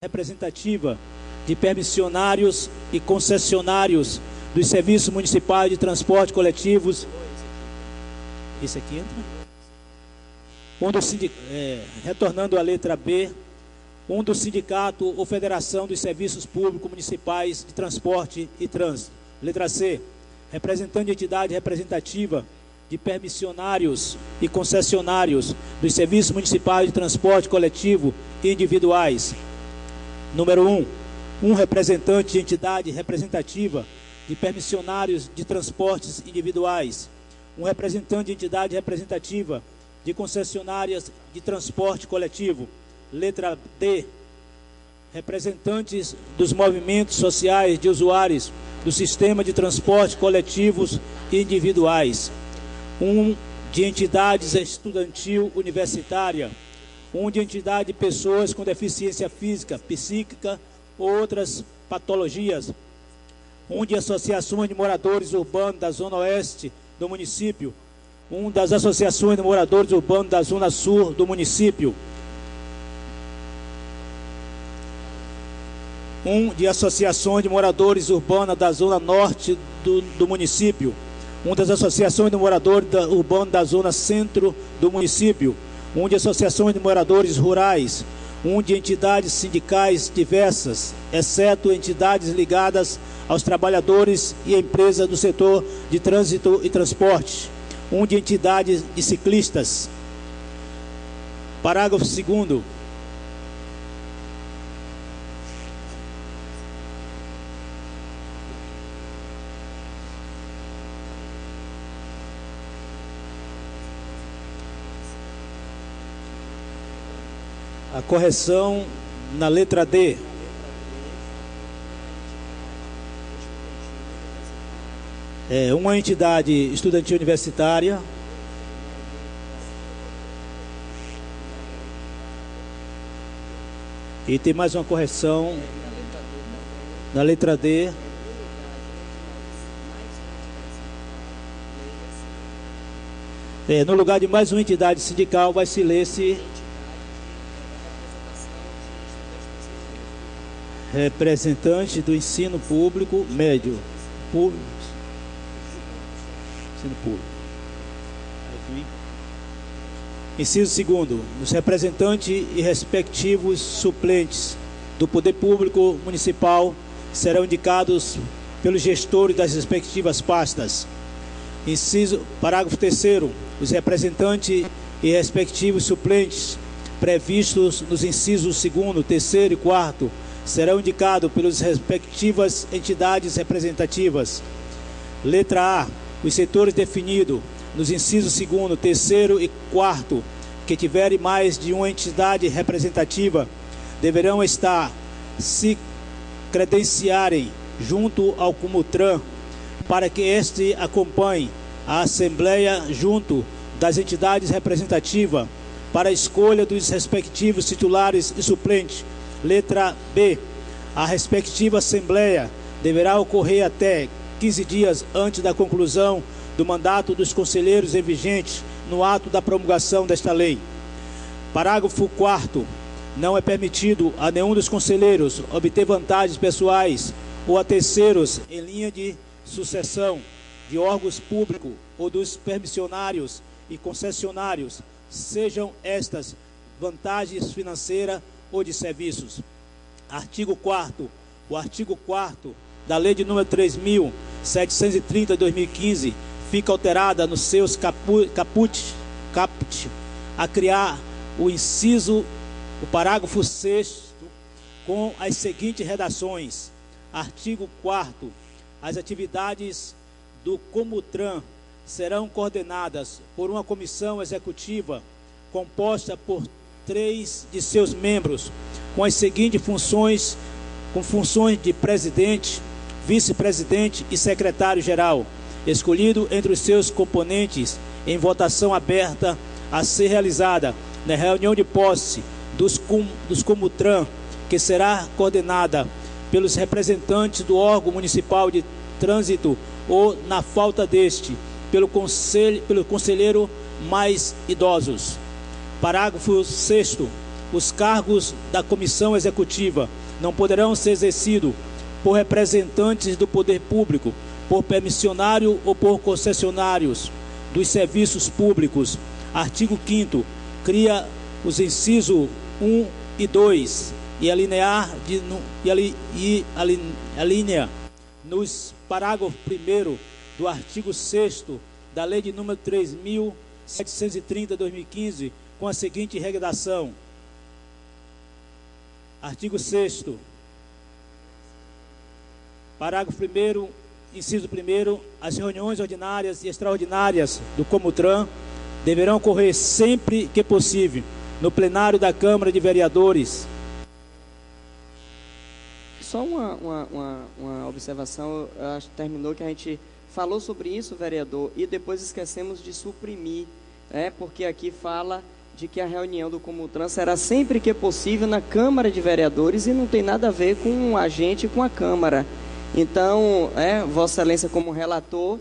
representativa de permissionários e concessionários dos serviços municipais de transporte coletivos. Esse aqui entra? Retornando à letra B, do sindicato ou federação dos serviços públicos municipais de transporte e trânsito. Letra C, representante de entidade representativa de permissionários e concessionários dos serviços municipais de transporte coletivo e individuais. Número 1, representante de entidade representativa de permissionários de transportes individuais. Representante de entidade representativa de concessionárias de transporte coletivo. Letra D, representantes dos movimentos sociais de usuários do sistema de transporte coletivos e individuais. De entidades estudantil universitária. De entidade de pessoas com deficiência física, psíquica ou outras patologias. De associações de moradores urbanos da Zona Oeste do município. Das associações de moradores urbanos da Zona Sul do município. De associações de moradores urbanos da Zona Norte do município. Das associações de moradores urbanos da Zona Centro do município. De associações de moradores rurais. De entidades sindicais diversas, exceto entidades ligadas aos trabalhadores e empresas do setor de trânsito e transporte. De entidades de ciclistas. Parágrafo 2º. A correção na letra D. Uma entidade estudantil universitária. E tem mais uma correção na letra D. No lugar de mais uma entidade sindical vai se ler-se representante do ensino público médio. Ensino público. Inciso 2º. Os representantes e respectivos suplentes do poder público municipal serão indicados pelos gestores das respectivas pastas. Parágrafo 3º. Os representantes e respectivos suplentes previstos nos incisos 2º, 3º e 4º serão indicados pelas respectivas entidades representativas. Letra A. Os setores definidos nos incisos 2º, 3º e 4º, que tiverem mais de uma entidade representativa, deverão se credenciarem junto ao Comutran, para que este acompanhe a Assembleia junto das entidades representativas para a escolha dos respectivos titulares e suplentes. Letra B. A respectiva Assembleia deverá ocorrer até 15 dias antes da conclusão do mandato dos conselheiros em vigente no ato da promulgação desta lei. Parágrafo 4º. Não é permitido a nenhum dos conselheiros obter vantagens pessoais ou a terceiros em linha de sucessão de órgãos públicos ou dos permissionários e concessionários, sejam estas vantagens financeiras ou de serviços. Artigo 4º. O artigo 4º da Lei de número 3.730 de 2015 fica alterada nos seus caput a criar o parágrafo 6º com as seguintes redações. Artigo 4º. As atividades do Comutran serão coordenadas por uma comissão executiva composta por 3 de seus membros, com as seguintes funções, com funções de presidente, vice-presidente e secretário-geral, escolhido entre os seus componentes em votação aberta a ser realizada na reunião de posse dos Comutran, que será coordenada pelos representantes do órgão municipal de trânsito ou, na falta deste, pelo conselheiro mais idosos. Parágrafo 6º. os cargos da comissão executiva não poderão ser exercidos por representantes do poder público, por permissionário ou por concessionários dos serviços públicos. Artigo 5º, cria os incisos 1 e 2 e alinea nos parágrafos 1º do artigo 6º da Lei de número 3.730/2015 com a seguinte redação. Artigo 6º, parágrafo 1º, inciso 1º, as reuniões ordinárias e extraordinárias do Comutran deverão ocorrer sempre que possível no plenário da Câmara de Vereadores. Só uma observação, eu acho que terminou que a gente falou sobre isso, vereador, e depois esquecemos de suprimir, porque aqui fala de que a reunião do Comutran será sempre que possível na Câmara de Vereadores e não tem nada a ver com a gente e com a Câmara. Então, Vossa Excelência como relator,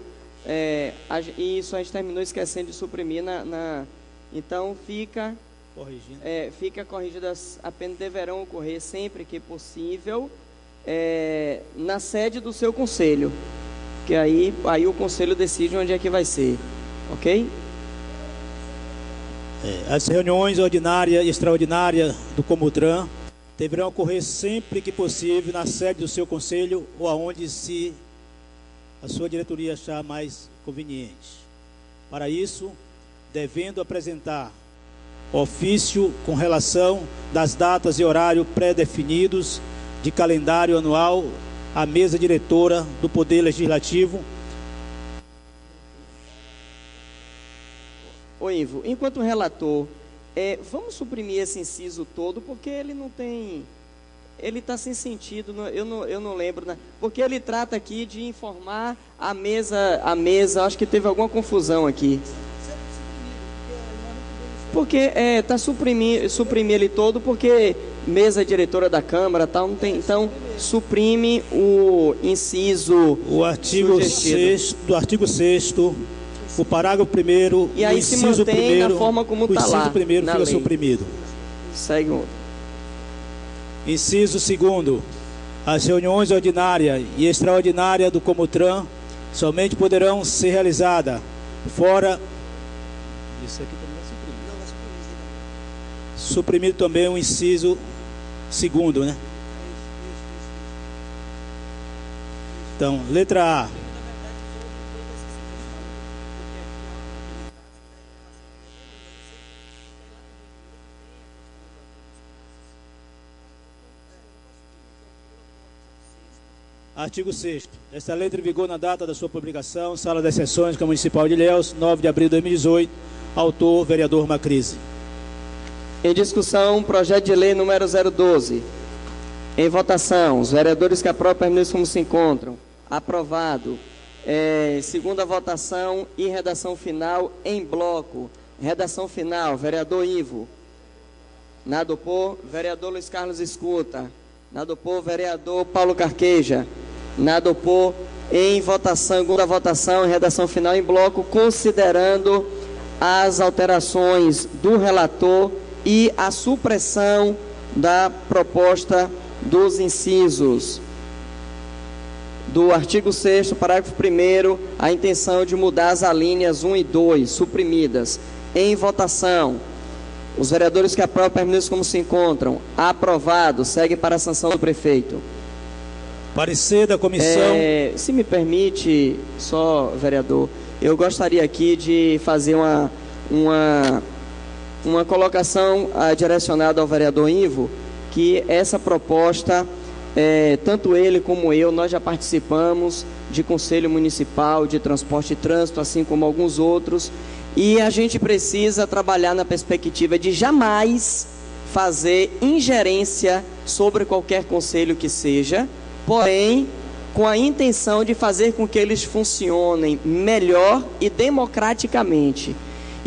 e isso a gente terminou esquecendo de suprimir então fica corrigidas, apenas deverão ocorrer sempre que possível na sede do seu conselho, que aí o conselho decide onde é que vai ser, ok? As reuniões ordinárias e extraordinárias do Comutran deverão ocorrer sempre que possível na sede do seu conselho ou aonde a sua diretoria achar mais conveniente. Para isso, devendo apresentar ofício com relação das datas e horário pré-definidos de calendário anual à mesa diretora do Poder Legislativo. Ô Ivo, enquanto relator, vamos suprimir esse inciso todo, porque ele não tem... Ele está sem sentido, eu não lembro, né? Porque ele trata aqui de informar a mesa, acho que teve alguma confusão aqui. Porque está suprimir ele todo, porque mesa diretora da Câmara, tal, não tem, então suprime o inciso. O artigo 6º, do artigo 6º, o parágrafo 1º, e aí o inciso se mantém 1º, na forma como está lá. O inciso 1º fica lei. suprimido. Segue o outro. Inciso 2º, as reuniões ordinárias e extraordinárias do Comutran somente poderão ser realizadas fora. Isso aqui também é suprimido. Suprimido também o inciso 2º, né? Então, letra A. Artigo 6º. Esta lei entra em vigor na data da sua publicação, Sala das Sessões, Câmara Municipal de Ilhéus, 9 de abril de 2018. Autor, vereador Macrise. Em discussão, projeto de lei número 012. Em votação, os vereadores que aprovam permanecem como se encontram. Aprovado. Segunda votação e redação final em bloco. Redação final, vereador Ivo. Nada opor, vereador Luiz Carlos Escuta. Nada opor, vereador Paulo Carqueja. Nada opor, em votação, segunda votação e redação final em bloco, considerando as alterações do relator e a supressão da proposta dos incisos do artigo 6º, parágrafo 1º, a intenção de mudar as alíneas 1 e 2, suprimidas. Em votação, os vereadores que aprovam permaneçam como se encontram. Aprovado. Segue para a sanção do prefeito. Parecer da comissão. Se me permite, só, vereador, eu gostaria aqui de fazer uma colocação direcionada ao vereador Ivo, que essa proposta, tanto ele como eu, nós já participamos de Conselho Municipal de Transporte e Trânsito, assim como alguns outros, e a gente precisa trabalhar na perspectiva de jamais fazer ingerência sobre qualquer conselho que seja, porém, com a intenção de fazer com que eles funcionem melhor e democraticamente.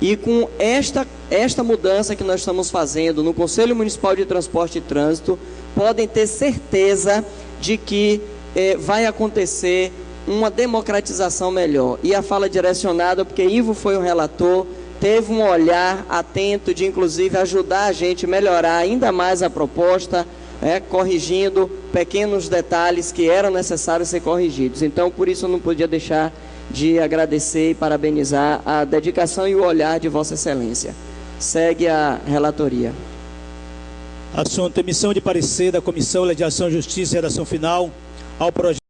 E com esta mudança que nós estamos fazendo no Conselho Municipal de Transporte e Trânsito, podem ter certeza de que vai acontecer uma democratização melhor. E a fala direcionada, porque Ivo foi o relator, teve um olhar atento de, inclusive, ajudar a gente a melhorar ainda mais a proposta, corrigindo pequenos detalhes que eram necessários ser corrigidos. Então, por isso, eu não podia deixar de agradecer e parabenizar a dedicação e o olhar de Vossa Excelência. Segue a relatoria. Assunto: emissão de parecer da Comissão de Legislação, Justiça e Redação Final ao projeto